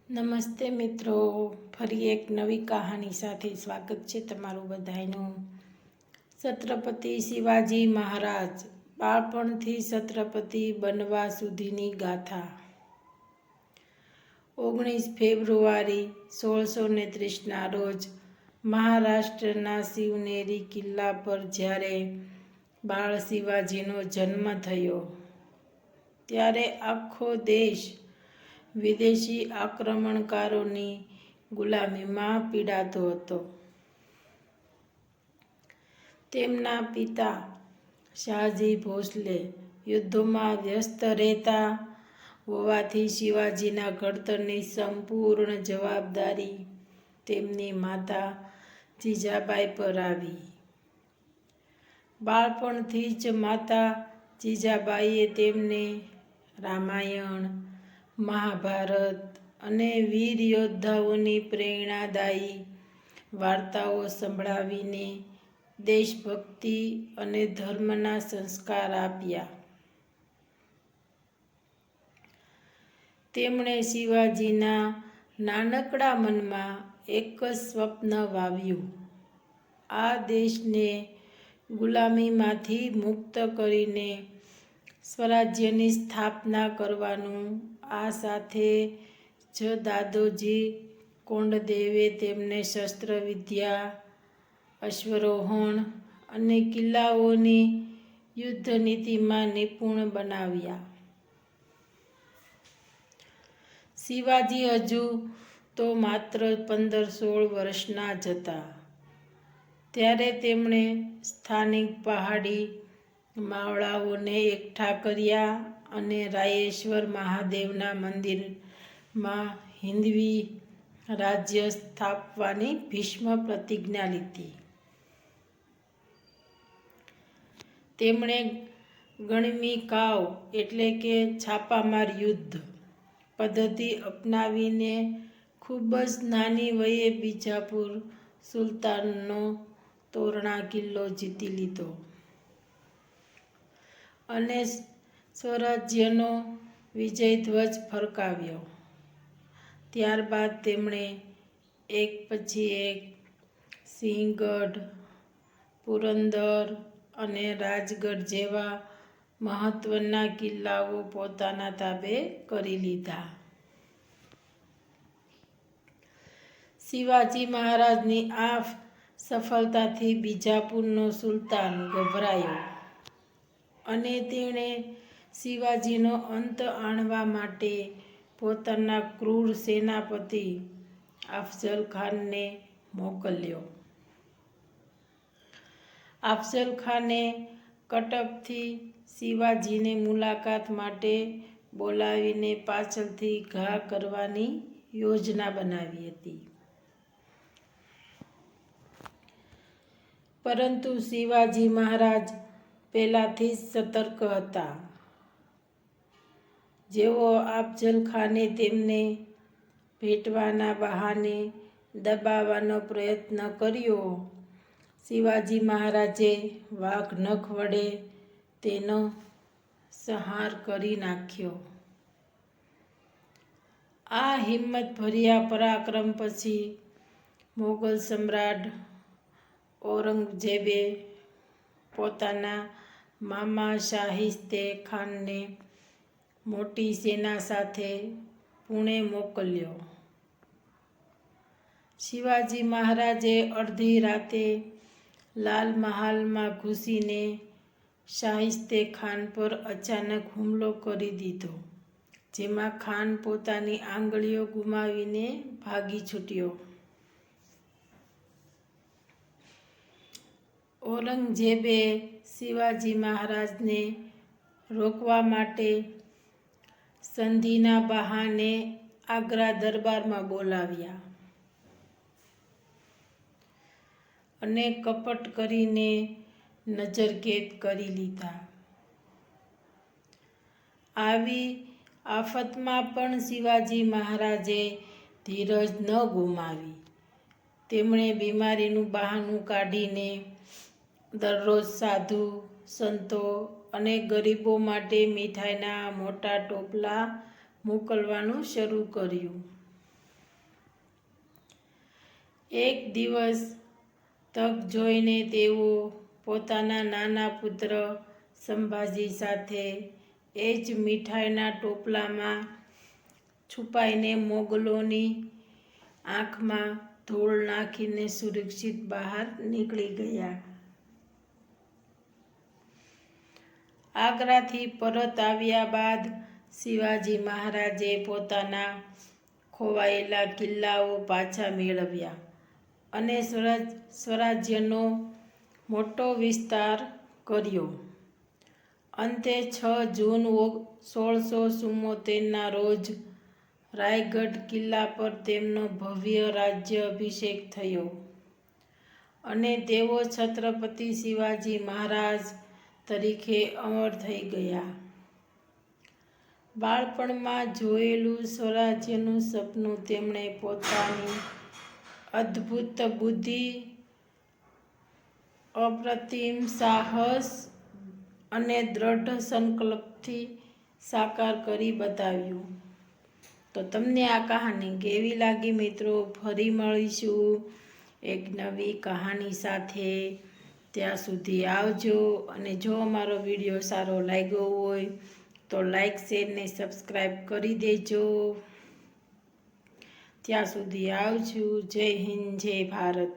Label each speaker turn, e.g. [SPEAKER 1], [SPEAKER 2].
[SPEAKER 1] નમસ્તે મિત્રો, ફરી એક નવી કહાની સાથે સ્વાગત છે તમારું બધાનું। છત્રપતિ શિવાજી મહારાજ બાળપણથી છત્રપતિ બનવા સુધીની ગાથા। 19 ફેબ્રુઆરી 1630ના રોજ મહારાષ્ટ્રના શિવનેરી કિલ્લા પર જ્યારે બાળ શિવાજીનો જન્મ થયો ત્યારે આખો દેશ વિદેશી આક્રમણકારોની ગુલામીમાં પીડાતો હતો। તેમના પિતા શાહજી ભોસલે યુદ્ધોમાં વ્યસ્ત રહેતા હોવાથી શિવાજીના ઘડતરની સંપૂર્ણ જવાબદારી તેમની માતા જીજાબાઈ પર આવી। બાળપણથી જ માતા જીજાબાઈએ તેમને રામાયણ, મહાભારત અને વીર યોદ્ધાઓની પ્રેરણાદાયી વાર્તાઓ સંભળાવીને દેશભક્તિ અને ધર્મના સંસ્કાર આપ્યા। તેમણે શિવાજીના નાનકડા મનમાં એક જ સ્વપ્ન વાવ્યું, આ દેશને ગુલામીમાંથી મુક્ત કરીને સ્વરાજ્યની સ્થાપના કરવાનું। આ સાથે જ દાદોજી કોંડદેવે તેમને શસ્ત્ર વિદ્યા, અશ્વરોહણ અને કિલ્લાઓની યુદ્ધનીતિમાં નિપુણ બનાવ્યા। શિવાજી હજુ તો માત્ર 15-16 વર્ષના જ હતા ત્યારે તેમણે સ્થાનિક પહાડી માવડાઓને એકઠા કર્યા અને રાયેશ્વર મહાદેવના મંદિરમાં હિંદવી રાજ્ય સ્થાપવાની ભીષ્મ પ્રતિજ્ઞા લીધી। તેમણે ગણમી કાવ એટલે કે છાપામાર યુદ્ધ પદ્ધતિ અપનાવીને ખૂબ જ નાની વયે બીજાપુર સુલતાનનો તોરણા કિલ્લો જીતી લીધો અને સ્વરાજ્યનો વિજયધ્વજ ફરકાવ્યો। ત્યારબાદ તેમણે એક પછી એક સિંહગઢ, પુરંદર અને રાજગઢ જેવા મહત્વના કિલ્લાઓ પોતાના તાબે કરી લીધા। શિવાજી મહારાજની આ સફળતાથી બીજાપુરનો સુલતાન ગભરાયો અને તેણે શિવાજીનો અંત આણવા માટે પોતાના ક્રૂર સેનાપતિ અફઝલ ખાનને મોકલ્યો। અફઝલ ખાને કટકથી શિવાજીને મુલાકાત માટે બોલાવીને પાછળથી ઘા કરવાની યોજના બનાવી હતી, પરંતુ શિવાજી મહારાજ પહેલાથી જ સતર્ક હતા। જેવો અફઝલ ખાને તેમને ભેટવાના બહાને દબાવવાનો પ્રયત્ન કર્યો, શિવાજી મહારાજે વાઘ નખ વડે તેનો સંહાર કરી નાખ્યો। આ હિંમતભર્યા પરાક્રમ પછી મોગલ સમ્રાટ ઔરંગઝેબે પોતાના મામા શાહિસ્તે ખાનને મોટી સેના સાથે પુણે મોકલ્યો। શિવાજી મહારાજે અડધી રાતે લાલ મહાલમાં ઘૂસીને શાહિસ્તે ખાન પર અચાનક હુમલો કરી દીધો, જેમાં ખાન પોતાની આંગળીઓ ગુમાવીને ભાગી છૂટ્યો। ઔરંગઝેબે શિવાજી મહારાજને રોકવા માટે સંધિના બહાને આગ્રા દરબારમાં બોલાવ્યા અને કપટ કરીને નજરકેદ કરી લીધા। આવી આફતમાં પણ શિવાજી મહારાજે ધીરજ ન ગુમાવી। તેમણે બીમારીનું બહાનું કાઢીને દરરોજ સાધુ સંતો અને ગરીબો માટે મીઠાઈના મોટા ટોપલા મોકલવાનું શરૂ કર્યું। એક દિવસ તક જોઈને તેઓ પોતાના નાના પુત્ર સંભાજી સાથે એ જ મીઠાઈના ટોપલામાં છુપાઈને મોગલોની આંખમાં ધૂળ નાખીને સુરક્ષિત બહાર નીકળી ગયા. આગ્રાથી પરત આવ્યા બાદ શિવાજી મહારાજે પોતાના ખોવાયેલા કિલ્લાઓ પાછા મેળવ્યા અને સ્વરાજ્યનો મોટો વિસ્તાર કર્યો. અંતે 6 જૂન 1674ના રોજ રાયગઢ કિલ્લા પર તેમનો ભવ્ય રાજ્ય અભિષેક થયો અને તેઓ છત્રપતિ શિવાજી મહારાજ તરીકે અમર થઈ ગયા. બાળપણમાં જોયેલું સ્વરાજ્યનું સપનું તેમણે પોતાની અદ્ભુત બુદ્ધિ, અપ્રતિમ સાહસ અને દ્રઢ સંકલ્પથી સાકાર કરી બતાવ્યું. તો તમને આ કહાની કેવી લાગી મિત્રો? ફરી મળીશું એક નવી કહાની સાથે. ત્યાં સુધી આવજો. અને જો અમારો વિડીયો સારો લાગ્યો હોય તો લાઈક, શેર ને સબસ્ક્રાઈબ કરી દેજો. ત્યાં સુધી આવજો. જય હિન્દ, જય ભારત.